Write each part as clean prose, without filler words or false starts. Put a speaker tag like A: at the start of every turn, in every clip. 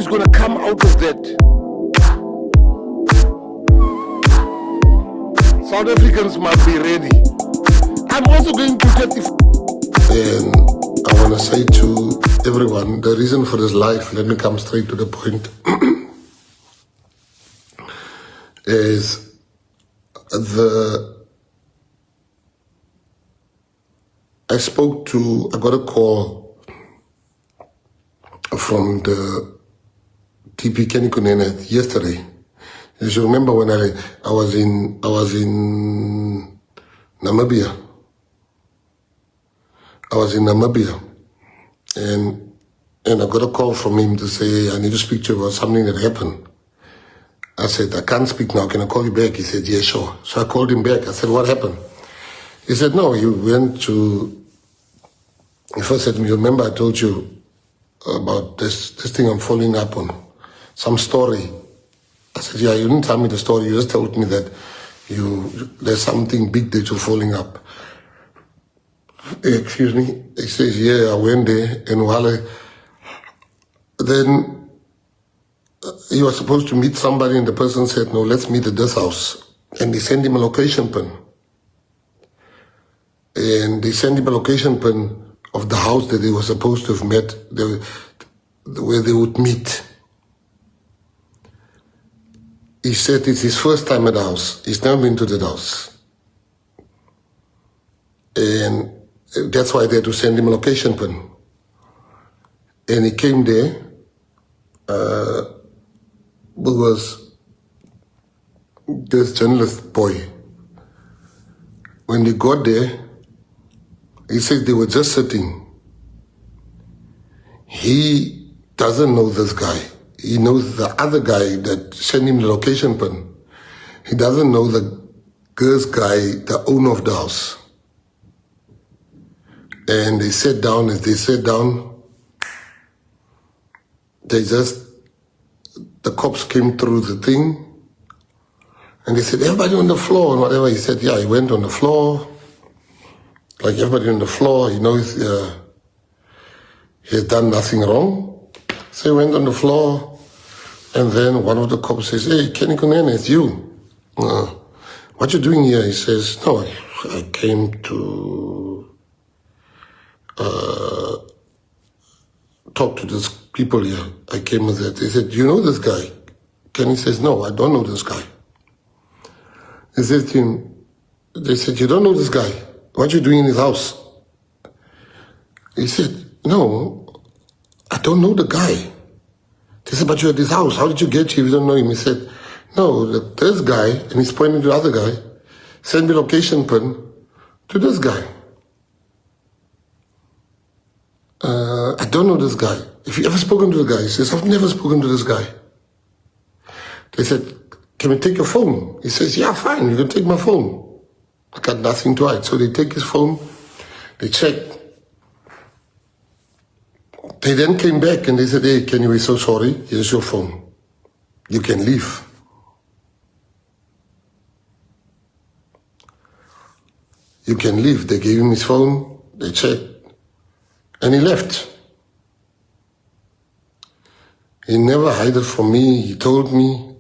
A: is going to come out of that. South Africans must be ready. I'm also going to testify.
B: And I want to say to everyone, the reason for this life, let me come straight to the point, is I got a call from the TP Kenny Kunene yesterday. As you remember when I was in Namibia. I was in Namibia, and I got a call from him to say, I need to speak to you about something that happened. I said, I can't speak now, can I call you back? He said, yeah, sure. So I called him back. I said, what happened? He said, no, he first said to me, remember I told you about this thing I'm following up on, some story. I said, yeah, you didn't tell me the story, you just told me that there's something big that you're following up. Excuse me. He says, yeah, I went there, and then he was supposed to meet somebody, and the person said, no, let's meet at this house. And they sent him a location pin. And they sent him a location pin of the house that they were supposed to have met, where they would meet. He said it's his first time at the house. He's never been to the house. And that's why they had to send him a location pin. And he came there. There was this journalist boy. When they got there, he said they were just sitting. He doesn't know this guy. He knows the other guy that sent him the location pin. He doesn't know the girl's guy, the owner of the house. And they sat down. As they sat down, the cops came through the thing, and they said, everybody on the floor, and whatever. He said, yeah, he went on the floor, like everybody on the floor. He knows he has done nothing wrong. So he went on the floor, and then one of the cops says, hey, Kenny Kunene, it's you. What you doing here? He says, no, I came to talk to these people here. I came with that. They said, do you know this guy? Kenny says, no, I don't know this guy. They said to him, you don't know this guy. What you doing in his house? He said, no, I don't know the guy. They said, but you're at his house. How did you get here if you don't know him? He said, no, this guy, and he's pointing to the other guy, sent me location pin to this guy. I don't know this guy. If you ever spoken to the guy? He says, I've never spoken to this guy. They said, can we take your phone? He says, yeah, fine, you can take my phone. I got nothing to hide. So they take his phone, they check. They then came back and they said, hey, Kenny, we're so sorry. Here's your phone. You can leave. You can leave. They gave him his phone, they checked, and he left. He never hid it from me. He told me,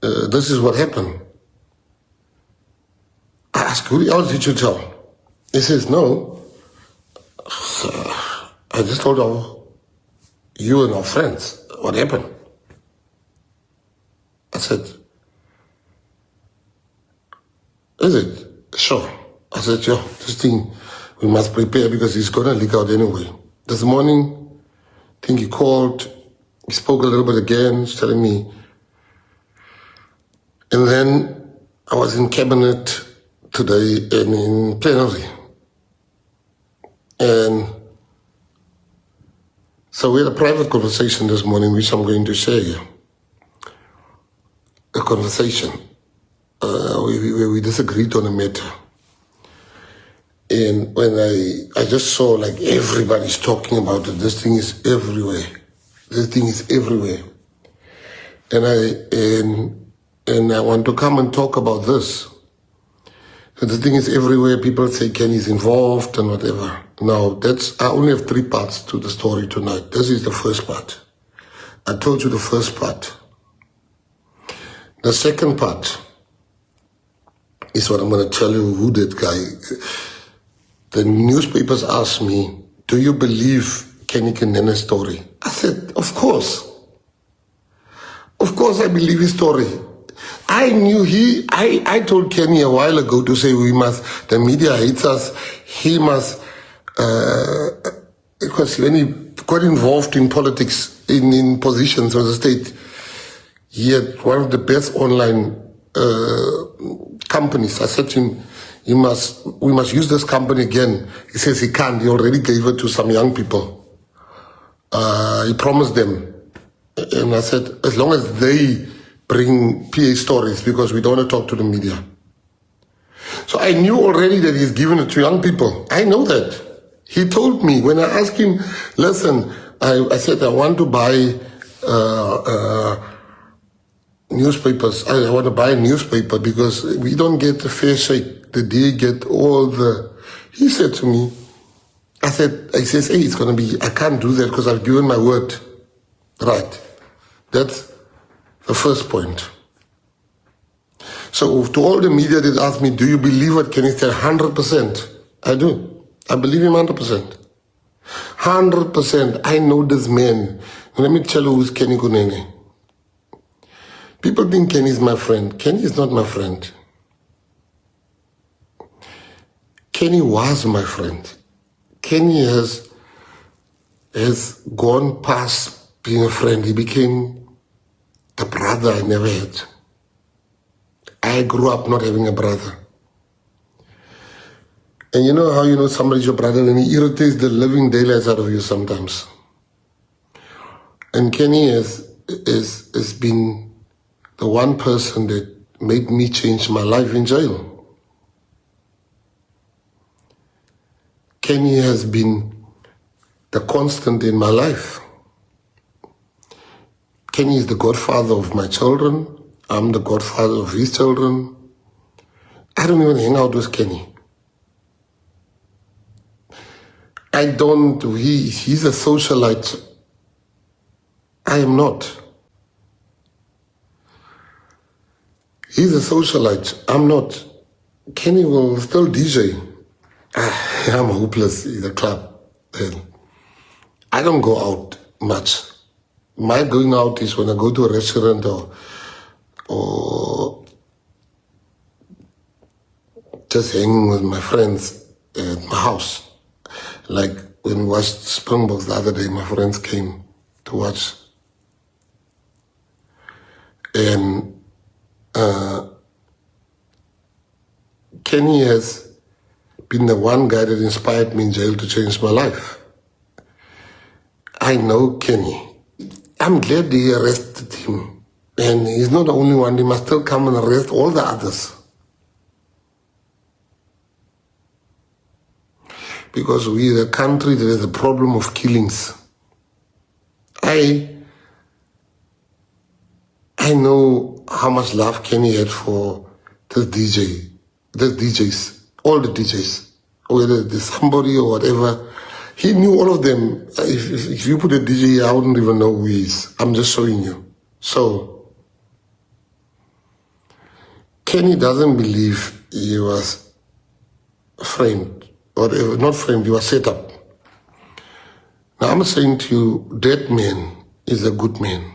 B: this is what happened. I asked, who else did you tell? He says, no. I just told you and our friends what happened. I said, is it? Sure. I said, yeah, this thing, we must prepare because it's going to leak out anyway. This morning, I think he called, he spoke a little bit again, telling me. And then I was in cabinet today and in plenary. And so we had a private conversation this morning, which I'm going to share here. A conversation where we disagreed on a matter. And when I just saw like everybody's talking about it, this thing is everywhere. This thing is everywhere. And I want to come and talk about this. So the thing is everywhere. People say Kenny's involved and whatever. Now, I only have 3 parts to the story tonight. This is the first part. I told you the first part. The second part is what I'm going to tell you who that guy. The newspapers asked me, do you believe Kenny Kunene's story? I said, of course. Of course I believe his story. I knew I told Kenny a while ago to say the media hates us, he must, because when he got involved in politics, in positions of the state, he had one of the best online companies. I said to him, we must use this company again. He says he can't. He already gave it to some young people. He promised them. And I said, as long as they bring PA stories, because we don't want to talk to the media. So I knew already that he's given it to young people. I know that. He told me, when I asked him, listen, I said, I want to buy newspapers. I want to buy a newspaper because we don't get a fair shake. The day get all the... He said to me, he says, hey, it's going to be, I can't do that because I've given my word. Right. That's the first point. So to all the media that asked me, do you believe what Kenny said? 100%. I do. I believe him 100%. 100%. I know this man. Let me tell you who's Kenny Kunene. People think Kenny is my friend. Kenny is not my friend. Kenny was my friend. Kenny has gone past being a friend. He became the brother I never had. I grew up not having a brother. And you know how you know somebody's your brother when he irritates the living daylights out of you sometimes. And Kenny has been the one person that made me change my life in jail. Kenny has been the constant in my life. Kenny is the godfather of my children. I'm the godfather of his children. I don't even hang out with Kenny. He's a socialite. I am not. He's a socialite. I'm not. Kenny will still DJ. I'm hopeless in the club. I don't go out much. My going out is when I go to a restaurant or just hanging with my friends at my house. Like when we watched Springboks the other day, my friends came to watch. And Kenny has been the one guy that inspired me in jail to change my life. I know Kenny. I'm glad they arrested him. And he's not the only one. They must still come and arrest all the others. Because we're a country that has a problem of killings. I know how much love Kenny had for this DJs, all the DJs, whether there's somebody or whatever. He knew all of them. If you put a DJ here, I wouldn't even know who he is. I'm just showing you. So, Kenny doesn't believe he was framed, or not framed, he was set up. Now I'm saying to you, that man is a good man,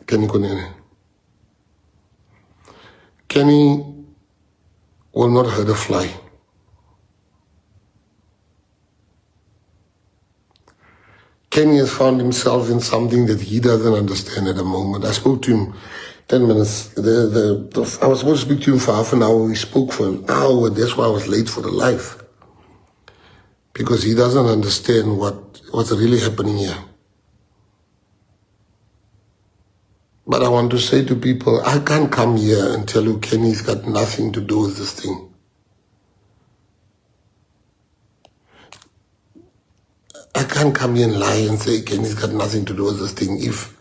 B: Kenny Kunene. Kenny will not hurt a fly. Kenny has found himself in something that he doesn't understand at the moment. I spoke to him 10 minutes. I was supposed to speak to him for half an hour. We spoke for an hour. That's why I was late for the live. Because he doesn't understand what's really happening here. But I want to say to people, I can't come here and tell you Kenny's got nothing to do with this thing. I can't come here and lie and say Kenny's got nothing to do with this thing if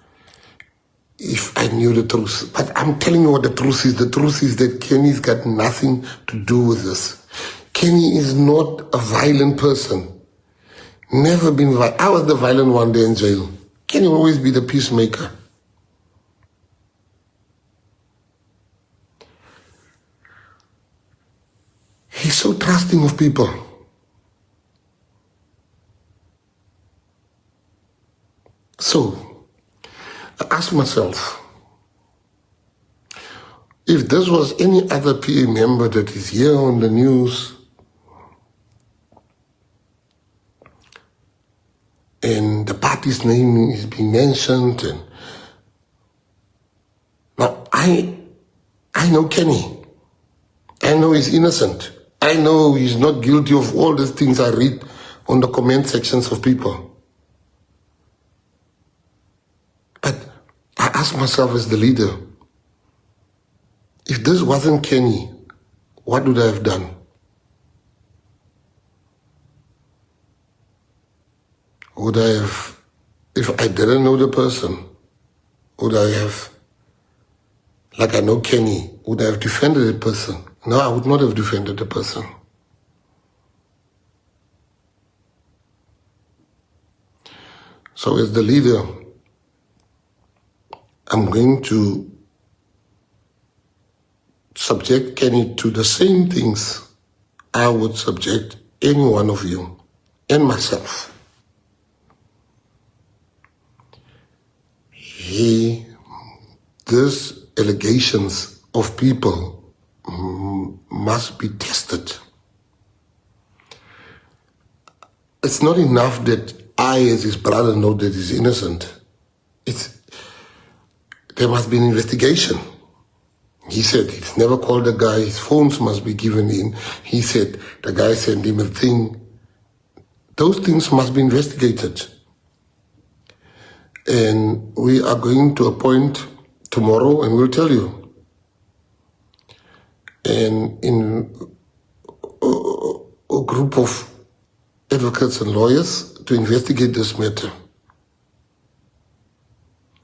B: I knew the truth. But I'm telling you what the truth is. The truth is that Kenny's got nothing to do with this. Kenny is not a violent person. Never been violent. I was the violent one day in jail. Kenny will always be the peacemaker. He's so trusting of people. So, I asked myself, if this was any other PA member that is here on the news and the party's name is being mentioned, and now I know Kenny. I know he's innocent. I know he's not guilty of all these things I read on the comment sections of people. But I ask myself as the leader, if this wasn't Kenny, what would I have done? Would I have, if I didn't know the person, would I have, like I know Kenny, would I have defended the person? No, I would not have defended the person. So as the leader, I'm going to subject Kenny to the same things I would subject any one of you and myself. These allegations of people must be tested. It's not enough that I, as his brother, know that he's innocent. There must be an investigation. He said he's never called the guy, his phones must be given in. He said the guy sent him a thing. Those things must be investigated. And we are going to appoint tomorrow, and we'll tell you. And in a group of advocates and lawyers to investigate this matter.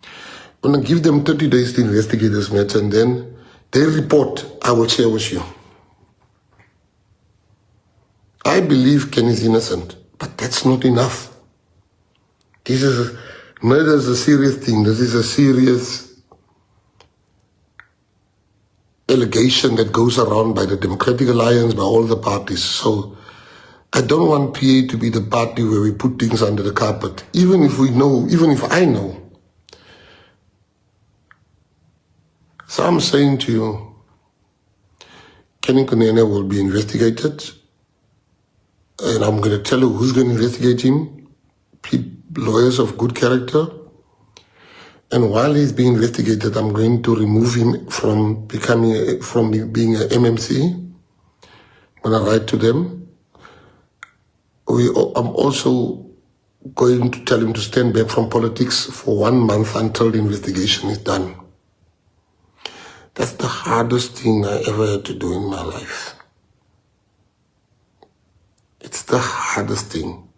B: I'm going to give them 30 days to investigate this matter, and then their report I will share with you. I believe Ken is innocent, but that's not enough. Murder is a serious thing. This is a serious allegation that goes around by the Democratic Alliance, by all the parties. So I don't want PA to be the party where we put things under the carpet, even if we know, even if I know. So I'm saying to you, Kenny Kunene will be investigated, and I'm going to tell you who's going to investigate him, lawyers of good character. And while he's being investigated, I'm going to remove him from being a MMC. I'm going to write to them. I'm also going to tell him to stand back from politics for 1 month until the investigation is done. That's the hardest thing I ever had to do in my life. It's the hardest thing.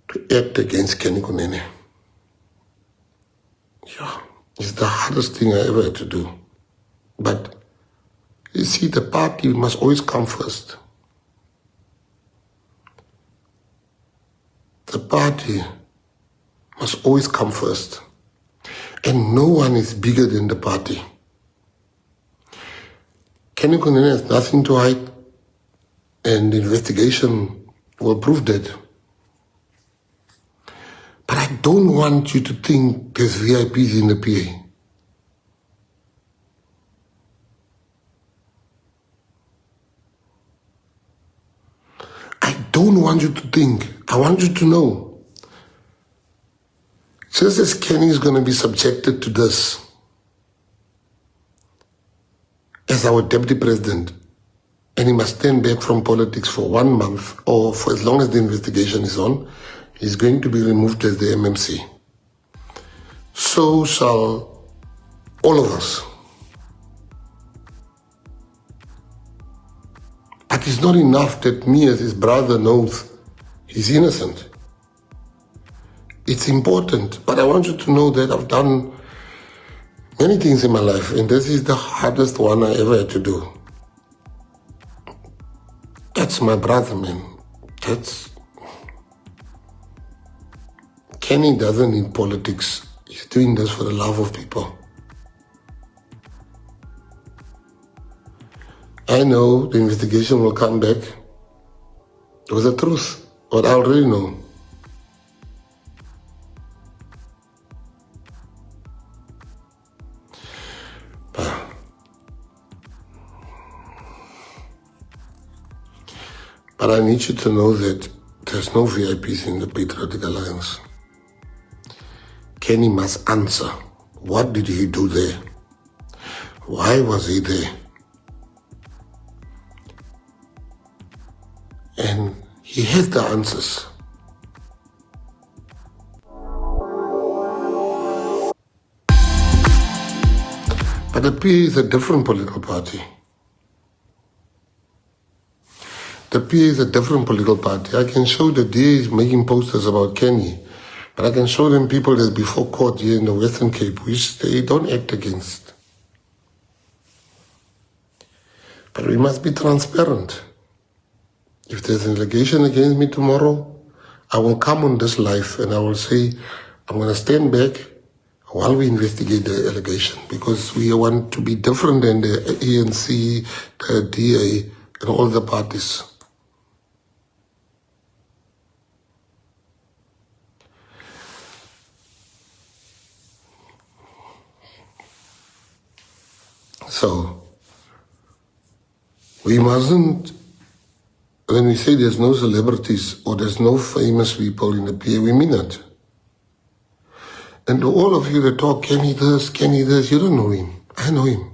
B: To act against Kenny Kunene. Yeah, it's the hardest thing I ever had to do. But you see, the party must always come first. The party must always come first. And no one is bigger than the party. Kenny Kunene has nothing to hide, and the investigation will prove that. But I don't want you to think there's VIPs in the PA. I don't want you to think. I want you to know. Just as Kenny is going to be subjected to this as our deputy president, and he must stand back from politics for 1 month or for as long as the investigation is on, he's going to be removed as the MMC. So shall all of us. But it's not enough that me as his brother knows he's innocent. It's important, but I want you to know that I've done many things in my life, and this is the hardest one I ever had to do. That's my brother, man. Kenny doesn't need politics. He's doing this for the love of people. I know the investigation will come back with the truth, what I already know. But I need you to know that there's no VIPs in the Patriotic Alliance. Kenny must answer. What did he do there? Why was he there? And he has the answers. But the PA is a different political party. The PA is a different political party. I can show the DA is making posters about Kenny, but I can show them people that before court here in the Western Cape, which they don't act against. But we must be transparent. If there's an allegation against me tomorrow, I will come on this live and I will say, I'm going to stand back while we investigate the allegation, because we want to be different than the ANC, the DA, and all the parties. So, we mustn't, when we say there's no celebrities or there's no famous people in the PA, we mean it. And to all of you that talk, Kenny this, you don't know him. I know him.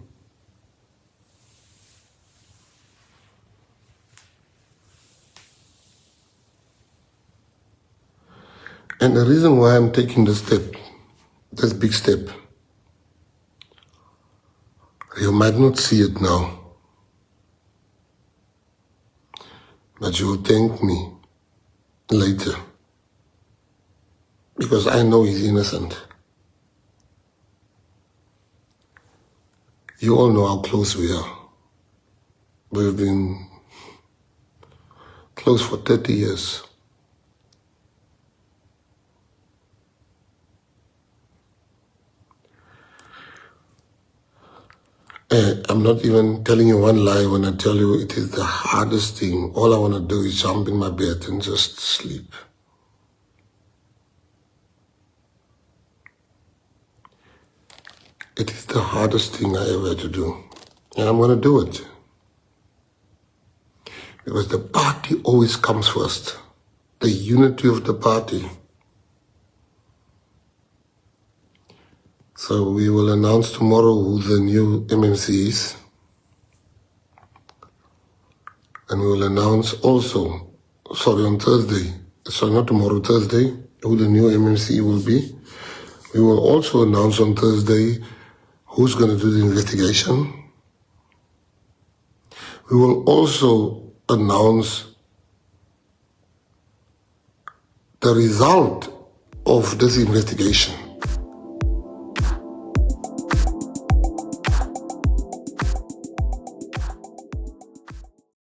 B: And the reason why I'm taking this step, this big step, you might not see it now, but you will thank me later, because I know he's innocent. You all know how close we are. We've been close for 30 years. I'm not even telling you one lie when I tell you it is the hardest thing. All I want to do is jump in my bed and just sleep. It is the hardest thing I ever had to do. And I'm going to do it. Because the party always comes first. The unity of the party. So we will announce tomorrow who the new MMC is. And we will announce also, on Thursday, not tomorrow, Thursday, who the new MMC will be. We will also announce on Thursday who's going to do the investigation. We will also announce the result of this investigation.